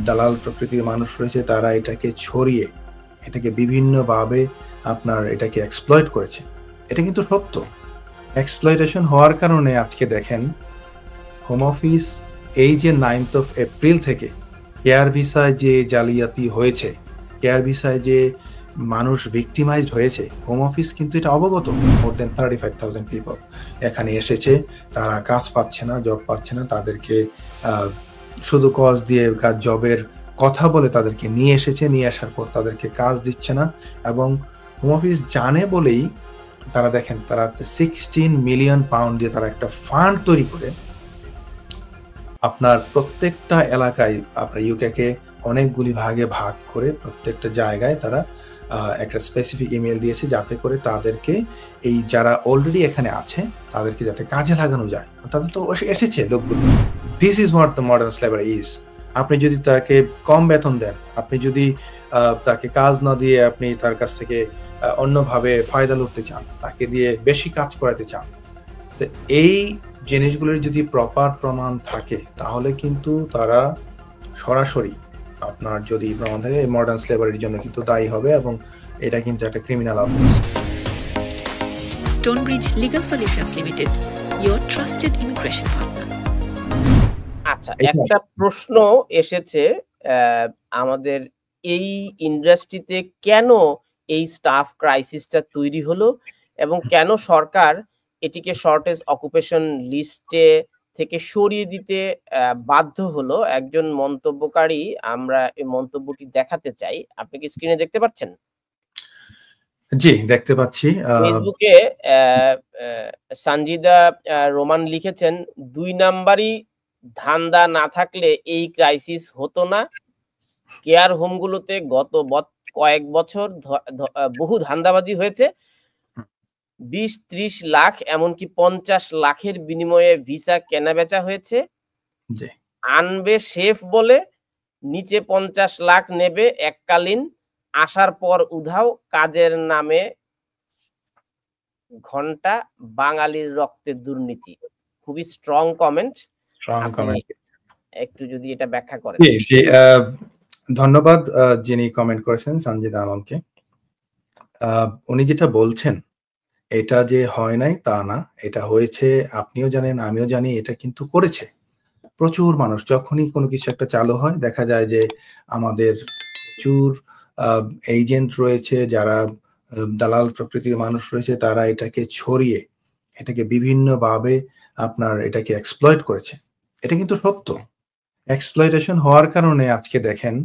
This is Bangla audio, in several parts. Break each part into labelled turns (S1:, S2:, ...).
S1: দালাল প্রকৃতির মানুষ রয়েছে, তারা এটাকে ছড়িয়ে এটাকে বিভিন্নভাবে আপনার এটাকে এক্সপ্লয়েট করেছে। এটা কিন্তু সত্য। এক্সপ্লয়টেশন হওয়ার কারণে আজকে দেখেন হোম অফিস এই যে 9th of April থেকে কেয়ার ভিসায় যে জালিয়াতি হয়েছে, কেয়ার ভিসায় যে মানুষ ভিক্টিমাইজড হয়েছে, হোম অফিস কিন্তু এটা অবগত। মোর দেন 35,000 পিপল এখানে এসেছে, তারা কাজ পাচ্ছে না, জব পাচ্ছে না, তাদেরকে শুধু কজ দিয়ে জবের কথা বলে তাদেরকে নিয়ে এসেছে, নিয়ে আসার পর তাদেরকে কাজ দিচ্ছে না। এবং হোম অফিস জানে বলেই তারা দেখেন তারা 16 মিলিয়ন পাউন্ড দিয়ে তারা একটা ফান্ড তৈরি করে আপনার প্রত্যেকটা এলাকায় আপনার ইউকেকে অনেকগুলি ভাগে ভাগ করে প্রত্যেকটা জায়গায় তারা একটা স্পেসিফিক ইমেল দিয়েছে যাতে করে তাদেরকে এই যারা অলরেডি এখানে আছে তাদেরকে যাতে কাজে লাগানো যায়। তাদের তো এসেছে লোকগুলো। This is what the modern slavery is. আপনি যদি তাকে কম বেতন দেন, আপনি যদি তাকে কাজ না দিয়ে আপনি তার কাছ থেকে অন্যভাবে ফায়দা লুটতে চান, তাকে দিয়ে বেশি কাজ করাতে চান, তো এই জিনিসগুলোর যদি প্রপার প্রমাণ থাকে তাহলে কিন্তু তারা সরাসরি আপনার যদি প্রমাণ থাকে মডার্ন স্লেভারির জন্য কিন্তু দায়ী হবে এবং এটা কিন্তু একটা criminal offence.
S2: Stonebridge legal solutions limited, your trusted immigration partner।
S3: আচ্ছা, একটা প্রশ্ন এসেছে আমাদের এই ইন্ডাস্ট্রিতে কেন এই স্টাফ ক্রাইসিসটা তৈরি হলো এবং কেন সরকার এটিকে শর্টেজ অকুপেশন লিস্টে থেকে সরিয়ে দিতে বাধ্য হলো। একজন মন্তব্যকারী, আমরা এই মন্তব্যটি দেখাতে চাই। আপনি কি স্ক্রিনে দেখতে পাচ্ছেন?
S1: জি, দেখতে পাচ্ছি।
S3: ফেসবুকে সঞ্জিদা রোমান লিখেছেন, 2 নাম্বারই ধান্দা না থাকলে এই ক্রাইসিস হতো না। কেয়ার হোমগুলোতে গত কয়েক বছর বহু ধান্দাবাজি হয়েছে। 20-30 লাখ এমনকি 50 লাখের বিনিময়ে ভিসা কেনাবেচা হয়েছে। আনবে শেফ বলে নিচে 50 লাখ নেবে এককালীন, আসার পর উধাও, কাজের নামে ঘন্টা, বাঙালির রক্তের দুর্নীতি। খুবই স্ট্রং কমেন্ট। একটু যদি এটা ব্যাখ্যা করেন।
S1: জি, ধন্যবাদ যিনি কমেন্ট করেছেন সঞ্জিদা আলমকে। উনি যেটা বলছেন এটা যে হয় নাই তা না, এটা হয়েছে। আপনিও জানেন, আমিও জানি, এটা কিন্তু করেছে প্রচুর মানুষ। যখনই কোনো কিছু একটা চালু হয় দেখা যায় যে আমাদের প্রচুর এজেন্ট রয়েছে, যারা দালাল প্রকৃতির মানুষ রয়েছে, তারা এটাকে ছড়িয়ে এটাকে বিভিন্নভাবে আপনার এটাকে এক্সপ্লয়েট করেছে। এটা কিন্তু সত্য। এক্সপ্লয়টেশন হওয়ার কারণে আজকে দেখেন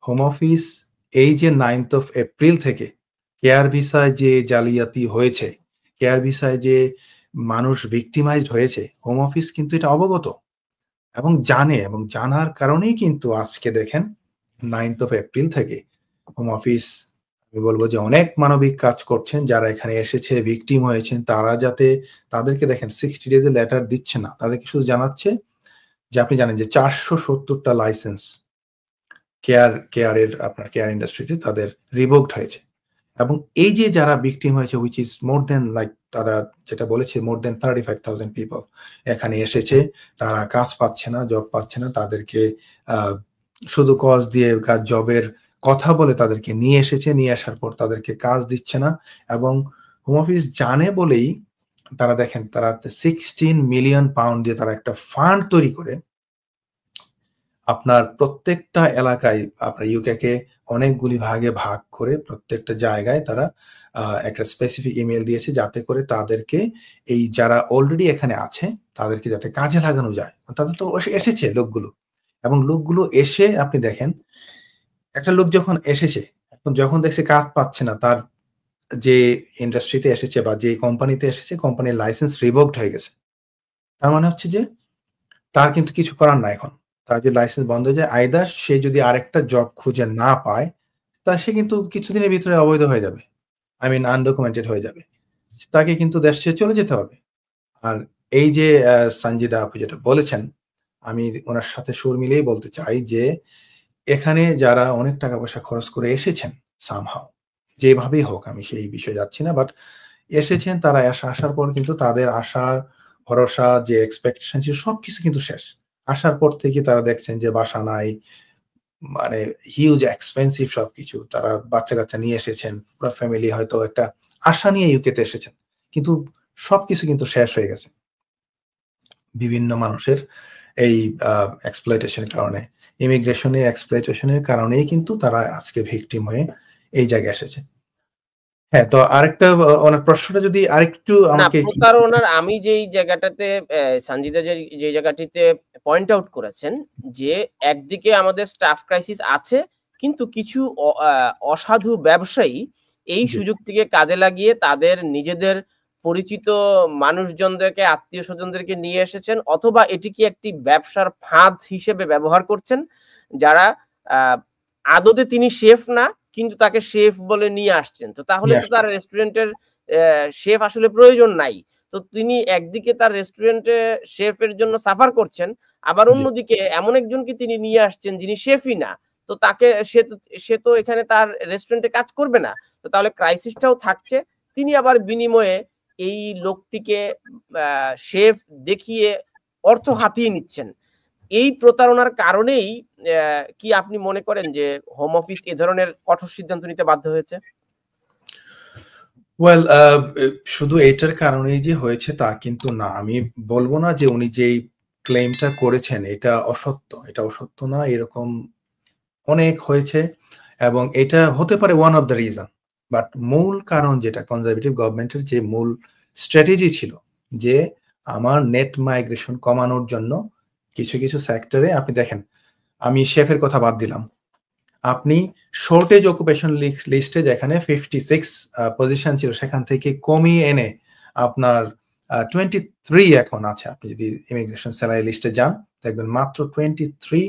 S1: হোম অফিস এই যে 9th of April থেকে কেয়ার ভিসায় যে জালিয়াতি হয়েছে, কেয়ার ভিসায় যে মানুষ ভিক্টিমাইজড হয়েছে, হোম অফিস কিন্তু এটা অবগত এবং জানে, এবং জানার কারণেই কিন্তু আজকে দেখেন 9th of April থেকে হোম অফিস আমি বলবো যে অনেক মানবিক কাজ করছেন। যারা এখানে এসেছে ভিকটিম হয়েছেন তারা যাতে তাদেরকে দেখেন 60 ডেজে লেটার দিচ্ছে না, তাদেরকে শুধু জানাচ্ছে যে আপনি জানেন যে 470টা লাইসেন্স কেয়ারের আপনার কেয়ার ইন্ডাস্ট্রিতে তাদের রিভোকড হয়েছে। এবং এই যে যারা ভিকটিম হয়েছে which is more than like তারা যেটা বলেছে মোর দেন 35,000 পিপল এখানে এসেছে, তারা কাজ পাচ্ছে না, জব পাচ্ছে না, তাদেরকে শুধু কজ দিয়ে জবের কথা বলে তাদেরকে নিয়ে এসেছে, নিয়ে আসার পর তাদেরকে কাজ দিচ্ছে না। এবং হোম অফিস জানে বলেই তারা দেখেন তারা 16 মিলিয়ন পাউন্ড দিয়ে তারা একটা ফান্ড তৈরি করে আপনার প্রত্যেকটা এলাকায় আপনার ইউকেকে অনেকগুলি ভাগে ভাগ করে প্রত্যেকটা জায়গায় তারা একটা স্পেসিফিক ইমেল দিয়েছে যাতে করে তাদেরকে এই যারা অলরেডি এখানে আছে তাদেরকে যাতে কাজে লাগানো যায়। তাদের তো এসেছে লোকগুলো, এবং লোকগুলো এসে আপনি দেখেন একটা লোক যখন এসেছে, এখন যখন দেখছে কাজ পাচ্ছে না, তার যে ইন্ডাস্ট্রিতে এসেছে বা যে কোম্পানিতে এসেছে কোম্পানির লাইসেন্স রিভোকড হয়ে গেছে। তার মানে হচ্ছে যে তার কিন্তু কিছু করার না। এখন তার যদি লাইসেন্স বন্ধ হয়ে যায়, আইদার সে যদি আরেকটা জব খুঁজে না পায় তা সে কিন্তু কিছুদিনের ভিতরে অবৈধ হয়ে যাবে, আই মিন আনডকুমেন্টেড হয়ে যাবে, তাকে কিন্তু দেশ ছেড়ে চলে যেতে হবে। আর এই যে সঞ্জিদা আপু যেটা বলেছেন, আমি ওনার সাথে সুর মিলিয়েই বলতে চাই যে এখানে যারা অনেক টাকা পয়সা খরচ করে এসেছেন সামহাও, যেভাবেই হোক, আমি সেই বিষয়ে যাচ্ছি না, বাট এসেছেন, তারা আসার পর কিন্তু তাদের আশার ভরসা যে এক্সপেকটেশন ছিল সবকিছু কিন্তু শেষ। আসার পর থেকে তারা দেখছেন যে বাসা নাই, মানে হিউজ এক্সপেন্সিভ সবকিছু। তারা বাচ্চা-কাচ্চা নিয়ে এসেছেন, পুরা ফ্যামিলি হয়তো একটা আশা নিয়ে ইউকেতে এসেছেন। কিন্তু সবকিছু কিন্তু শেষ হয়ে গেছে। বিভিন্ন মানুষের এই এক্সপ্লয়টেশন এর কারণে, ইমিগ্রেশনের এক্সপ্লয়টেশন এর কারণেই কিন্তু তারা আজকে ভিকটিম হয়ে এই জায়গায় এসেছে। হ্যাঁ, তো আরেকটা ওনার প্রশ্নটা যদি আরেকটু
S3: না,
S1: আমাকে
S3: প্রতারণার আমি যেই জায়গাটাতে সানজিদা যে জায়গাটিতে পয়েন্ট আউট করেছেন যে একদিকে আমাদের স্টাফ ক্রাইসিস আছে, কিন্তু কিছু অসাধু ব্যবসায়ী এই
S1: জি,
S3: সুযোগটিকে কাজে লাগিয়ে তাদের নিজেদের পরিচিত মানুষজনদেরকে, আত্মীয়-স্বজনদেরকে নিয়ে এসেছেন, অথবা এটিকে একটি ব্যবসার ফাঁদ হিসেবে ব্যবহার করছেন। যারা আ আদতে তিনি শেফ না, কিন্তু তাকে শেফ বলে নিয়ে আসছেন। তো তাহলে
S1: নিয়ে
S3: তো
S1: আসছেন।
S3: তার রেস্টুরেন্টের শেফ আসলে প্রয়োজন নাই। তো তিনি একদিকে তার রেস্টুরেন্টে শেফের জন্য সাফার করছেন, আবার
S1: জি,
S3: অন্যদিকে এমন একজনকে তিনি নিয়ে আসছেন যিনি শেফই না। তো তাকে সে তো এখানে তার রেস্টুরেন্টে কাজ করবে না। তো তাহলে ক্রাইসিসটাও থাকছে। তিনি আবার বিনিময়ে এই লোকটিকে শেফ দেখিয়ে অর্থ
S1: জি।
S3: হাতিয়ে নিচ্ছেন। এই প্রতারণার কারণেই কি আপনি মনে করেন যে হোম অফিস এ ধরনের কঠোর সিদ্ধান্ত নিতে বাধ্য হয়েছে?
S1: ওয়েল শুধু এইটার কারণেই যে হয়েছে তা কিন্তু না। আমি বলব না যে উনি যেই ক্লেইমটা করেছেন এটা অসত্য। এটা অসত্য না। এরকম অনেক হয়েছে এবং এটা হতে পারে one of the reason. But মূল কারণ যেটা কনজারভেটিভ গভর্নমেন্টের যে মূল স্ট্র্যাটেজি ছিল যে আমার নেট মাইগ্রেশন কমানোর জন্য কিছু সেক্টরে আপনি দেখেন, আমি শেফের কথা বাদ দিলাম। আপনি শর্টেজ অকুপেশন লিস্টে যেখানে 56 পজিশন ছিল সেখান থেকে কমিয়ে এনে আপনার 23 এখন আছে। আপনি যদি ইমিগ্রেশন স্যালারি লিস্টে যান দেখবেন মাত্র 23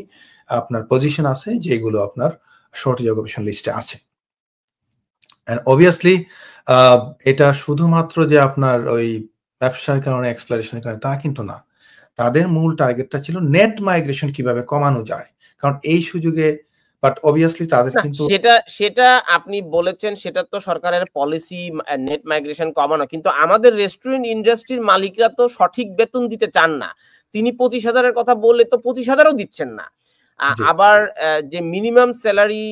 S1: আপনার পজিশন আছে যেগুলো আপনার শর্টেজ অকুপেশন লিস্টে আছে। এন্ড অবভিয়াসলি এটা শুধুমাত্র যে আপনার ওই ব্যবসার কারণে এক্সপ্লয়টেশনের কারণে তা কিন্তু না। তাদের মূল টার্গেটটা ছিল নেট মাইগ্রেশন কিভাবে কমানো যায়। কারণ এই সুযোগে বাট অবভিয়াসলি তাদের
S3: না,
S1: কিন্তু
S3: সেটা আপনি বলেছেন, সেটা তো সরকারের পলিসি নেট মাইগ্রেশন কমানো। কিন্তু আমাদের রেস্টুরেন্ট ইন্ডাস্ট্রির মালিকরা তো সঠিক বেতন দিতে চান না। তিনি 25,000 এর কথা বললে তো 25,000 ও দিচ্ছেন না।
S1: জি,
S3: আবার যে মিনিমাম স্যালারি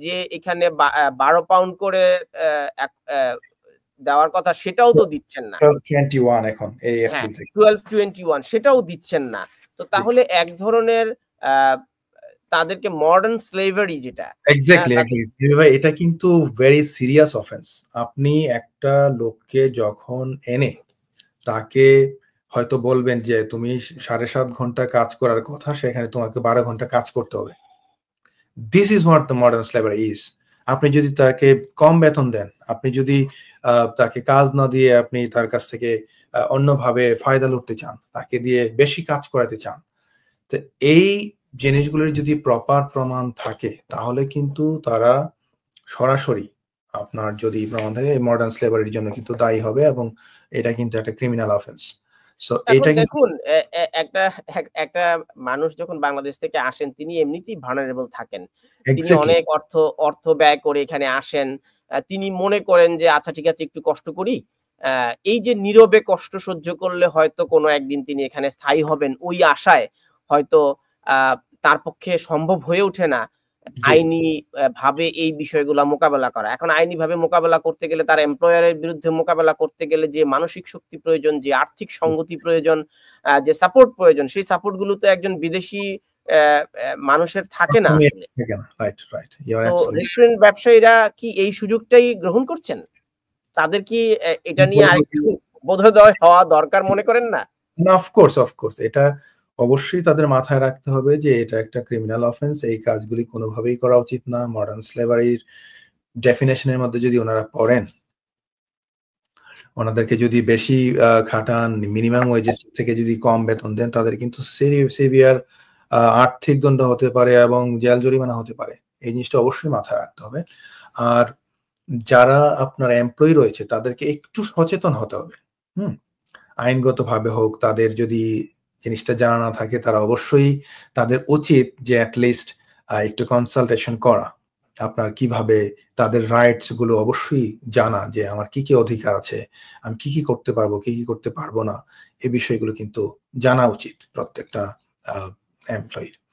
S3: যে এখানে 12 পাউন্ড করে এক দেওয়ার কথা সেটাও তো দিচ্ছেন না।
S1: 12-21 এখন এই
S3: হ্যাঁ,
S1: এপ্রিল থেকে।
S3: 12-21 সেটাও দিচ্ছেন না। তো
S1: জি,
S3: তাহলে এক ধরনের আ তাদেরকে মডার্ন স্লেভারি যেটা, হ্যাঁ,
S1: এক্সাক্টলি। ভাই এটা কিন্তু ভেরি সিরিয়াস অফেন্স। আপনি একটা লোককে যখন এনে তাকে হয়তো বলবেন যে তুমি 7.5 ঘন্টা কাজ করার কথা সেখানে তোমাকে 12 ঘন্টা কাজ করতে হবে। This is what the modern slavery is. আপনি যদি তাকে কম বেতন দেন, আপনি যদি তাকে কাজ না দিয়ে আপনি তার কাছ থেকে অন্যভাবে ফায়দা লুটতে চান, তাকে দিয়ে বেশি কাজ করাতে চান। তো এই জিনিসগুলোর যদি প্রপার প্রমাণ থাকে তাহলে কিন্তু তারা সরাসরি আপনার যদি প্রমাণ থাকে মডার্ন স্লেভারির জন্য কিন্তু দায়ী হবে এবং এটা কিন্তু একটা ক্রিমিনাল অফেন্স। সো
S3: এখন
S1: এইটা কিন্তু
S3: দেখুন, একটা একটা মানুষ যখন বাংলাদেশ থেকে আসেন তিনি এমনিতেই ভালনারেবল থাকেন। তিনি
S1: এক্সাক্টলি
S3: অনেক অর্থ ব্যয় করে এখানে আসেন। তিনি মনে করেন যে আচ্ছা ঠিক আছে একটু কষ্ট করি। আ এই যে নীরবে কষ্ট সহ্য করলে হয়তো কোনো একদিন তিনি এখানে স্থায়ী হবেন ওই আশায় হয়তো আ তার পক্ষে সম্ভব হয়ে ওঠে না
S1: জি,
S3: আইনি ভাবে এই বিষয়গুলা মোকাবেলা করা। এখন আইনিভাবে মোকাবেলা করতে গেলে তার এমপ্লয়ার এর বিরুদ্ধে মোকাবেলা করতে গেলে যে মানসিক শক্তি প্রয়োজন, যে আর্থিক সংগতি প্রয়োজন, যে সাপোর্ট প্রয়োজন, সেই সাপোর্ট গুলো তো একজন বিদেশি মানুষের থাকে না
S1: প্রথমে
S3: আসলে।
S1: থাকে না। রাইট। ইউ আর
S3: তো
S1: অ্যাবসলিউটলি
S3: রেস্টুরেন্ট ব্যবসায়ীরা কি এই সুযোগটাই গ্রহণ করছেন? তাদের কি এটা নিয়ে আরেকটু বোধোদয় হওয়া দরকার মনে করেন না?
S1: না, অফকোর্স। এটা অবশ্যই তাদের মাথায় রাখতে হবে যে এটা একটা ক্রিমিনাল অফেন্স। এই কাজগুলি কোনোভাবেই করা উচিত না। মডার্ন স্লেভারির ডেফিনিশন এর মধ্যে যদি উনারা পড়েন, ওনাদেরকে যদি বেশি খাটান, মিনিমাম ওয়েজেস থেকে যদি কম বেতন দেন, তাদের কিন্তু সিভিয়ার আর্থিক দণ্ড হতে পারে এবং জেল জরিমানা হতে পারে। এই জিনিসটা অবশ্যই মাথায় রাখতে হবে। আর যারা আপনার এমপ্লয়ি রয়েছে তাদেরকে একটু সচেতন হতে হবে। হুম? আইনগতভাবে হোক, তাদের যদি জিনিসটা জানা না থাকে তারা অবশ্যই তাদের উচিত যে এট লিস্ট একটু কনসালটেশন করা। আপনার কিভাবে তাদের রাইটস গুলো অবশ্যই জানা যে আমার কি অধিকার আছে, আমি কি করতে পারবো, কি করতে পারবো না। এই বিষয়গুলো কিন্তু জানা উচিত প্রত্যেকটা এমপ্লয়ির।